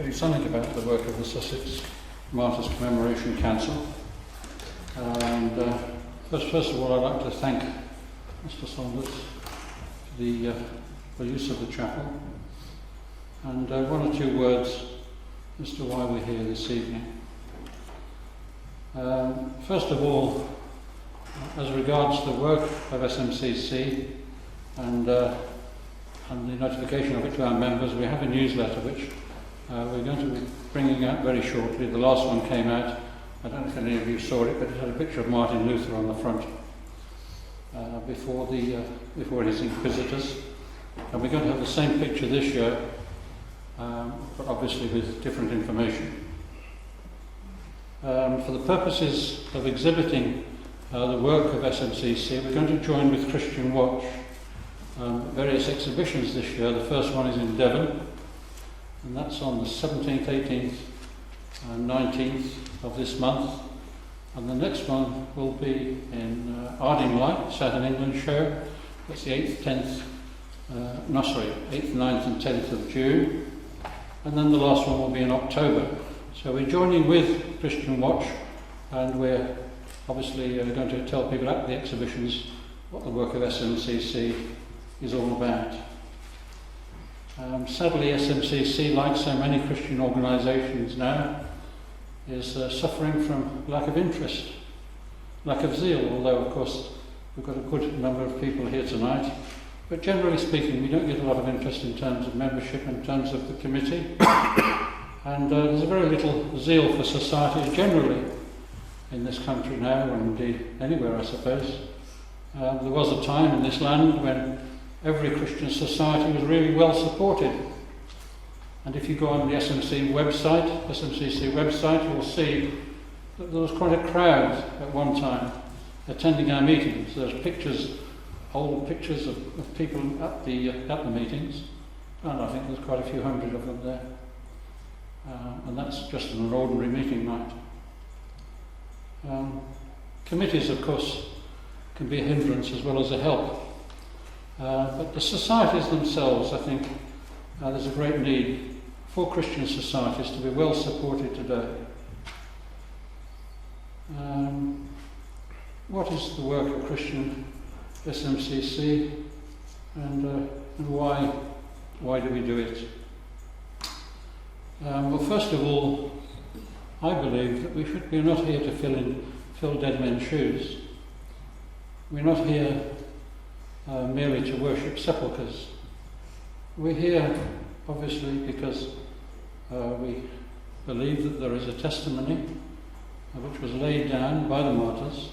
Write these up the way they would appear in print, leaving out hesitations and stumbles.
tell you something about the work of the Sussex Martyrs Commemoration Council. And first of all, I'd like to thank Mr. Saunders for the use of the chapel, and one or two words as to why we're here this evening. First of all, as regards the work of SMCC and the notification of it to our members, we have a newsletter which we're going to be bringing out very shortly. The last one came out, I don't know if any of you saw it, but it had a picture of Martin Luther on the front before his inquisitors. And we're going to have the same picture this year, but obviously with different information. For the purposes of exhibiting the work of SMCC, we're going to join with Christian Watch various exhibitions this year. The first one is in Devon, and that's on the 17th, 18th and 19th of this month. And the next one will be in Ardingly, South in England show. That's the 8th, 9th and 10th of June. And then the last one will be in October. So we're joining with Christian Watch, and we're obviously going to tell people at the exhibitions what the work of SMCC is all about. Sadly, SMCC, like so many Christian organisations now, is suffering from lack of interest, lack of zeal, although of course we've got a good number of people here tonight. But generally speaking, we don't get a lot of interest in terms of membership, in terms of the committee. And there's very little zeal for society generally in this country now, and indeed anywhere, I suppose. There was a time in this land when every Christian society was really well supported. And if you go on the SMCC website, you'll see that there was quite a crowd at one time attending our meetings. There's pictures, old pictures of people at the meetings, and I think there's quite a few hundred of them there. And that's just an ordinary meeting night. Committees, of course, can be a hindrance as well as a help. But the societies themselves, I think, there's a great need for Christian societies to be well supported today. What is the work of Christian SMCC, and why do we do it? Well, first of all, I believe that we're not here to fill dead men's shoes. We're not here merely to worship sepulchres. We're here, obviously, because we believe that there is a testimony which was laid down by the martyrs,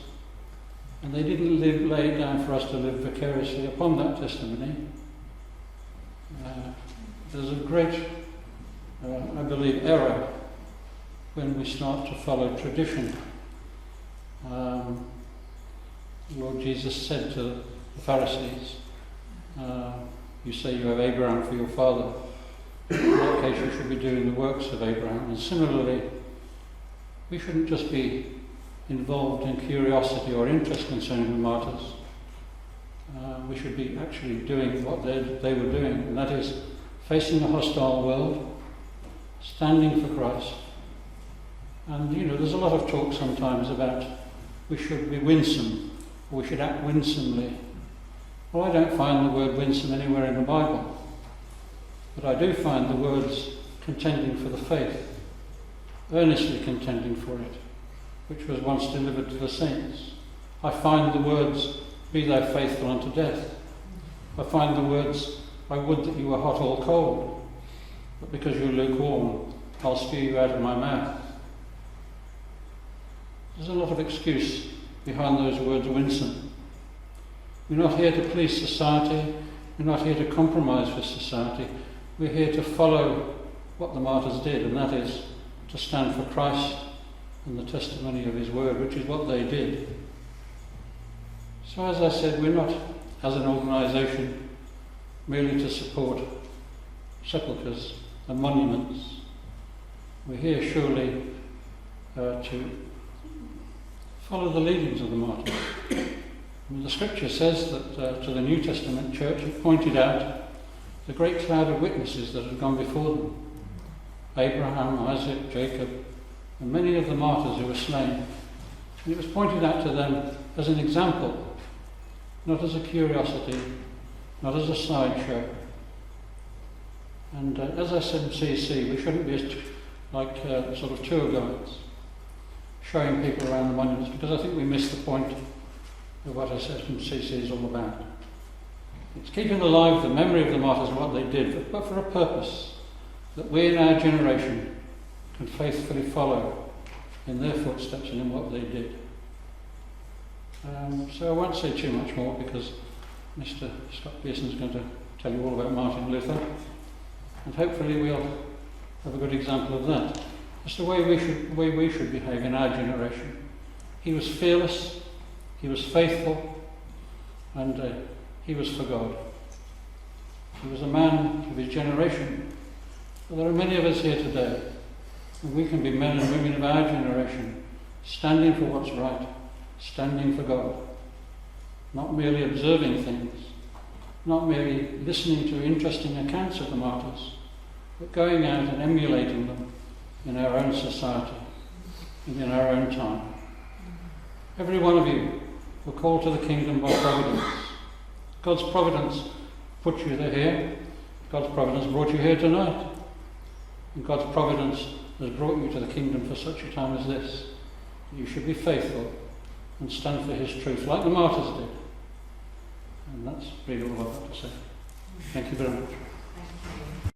and they didn't lay it down for us to live vicariously upon that testimony. There's a great, I believe, error when we start to follow tradition. Lord Jesus said to the Pharisees, you say you have Abraham for your father. In that case, you should be doing the works of Abraham. And similarly, we shouldn't just be involved in curiosity or interest concerning the martyrs. We should be actually doing what they were doing, and that is facing a hostile world, standing for Christ. And there's a lot of talk sometimes about we should be winsome, or we should act winsomely. Well, I don't find the word winsome anywhere in the Bible, but I do find the words contending for the faith, earnestly contending for it, which was once delivered to the saints. I find the words, be thou faithful unto death. I find the words, I would that you were hot or cold, but because you're lukewarm, I'll spew you out of my mouth. There's a lot of excuse behind those words, winsome. We're not here to please society. We're not here to compromise with society. We're here to follow what the martyrs did, and that is to stand for Christ and the testimony of his word, which is what they did. So as I said, we're not, as an organisation, merely to support sepulchres and monuments. We're here surely to follow the leadings of the martyrs. The scripture says that to the New Testament church it pointed out the great cloud of witnesses that had gone before them. Abraham, Isaac, Jacob, and many of the martyrs who were slain. And it was pointed out to them as an example, not as a curiosity, not as a sideshow. And as I said in CC, we shouldn't be like sort of tour guides, showing people around the monuments, because I think we miss the point of what I said in CC is all about. It's keeping alive the memory of the martyrs and what they did, but for a purpose, that we in our generation can faithfully follow in their footsteps and in what they did. So I won't say too much more, because Mr. Scott Pearson is going to tell you all about Martin Luther, and hopefully we'll have a good example of that. It's the way we should behave in our generation. He was fearless, he was faithful, and he was for God. He was a man of his generation. But there are many of us here today, and we can be men and women of our generation, standing for what's right, standing for God, not merely observing things, not merely listening to interesting accounts of the martyrs, but going out and emulating them in our own society and in our own time. Every one of you were called to the kingdom by providence. God's providence put you here. God's providence brought you here tonight. And God's providence has brought you to the kingdom for such a time as this. You should be faithful and stand for his truth, like the martyrs did. And that's really all I've got to say. Thank you very much.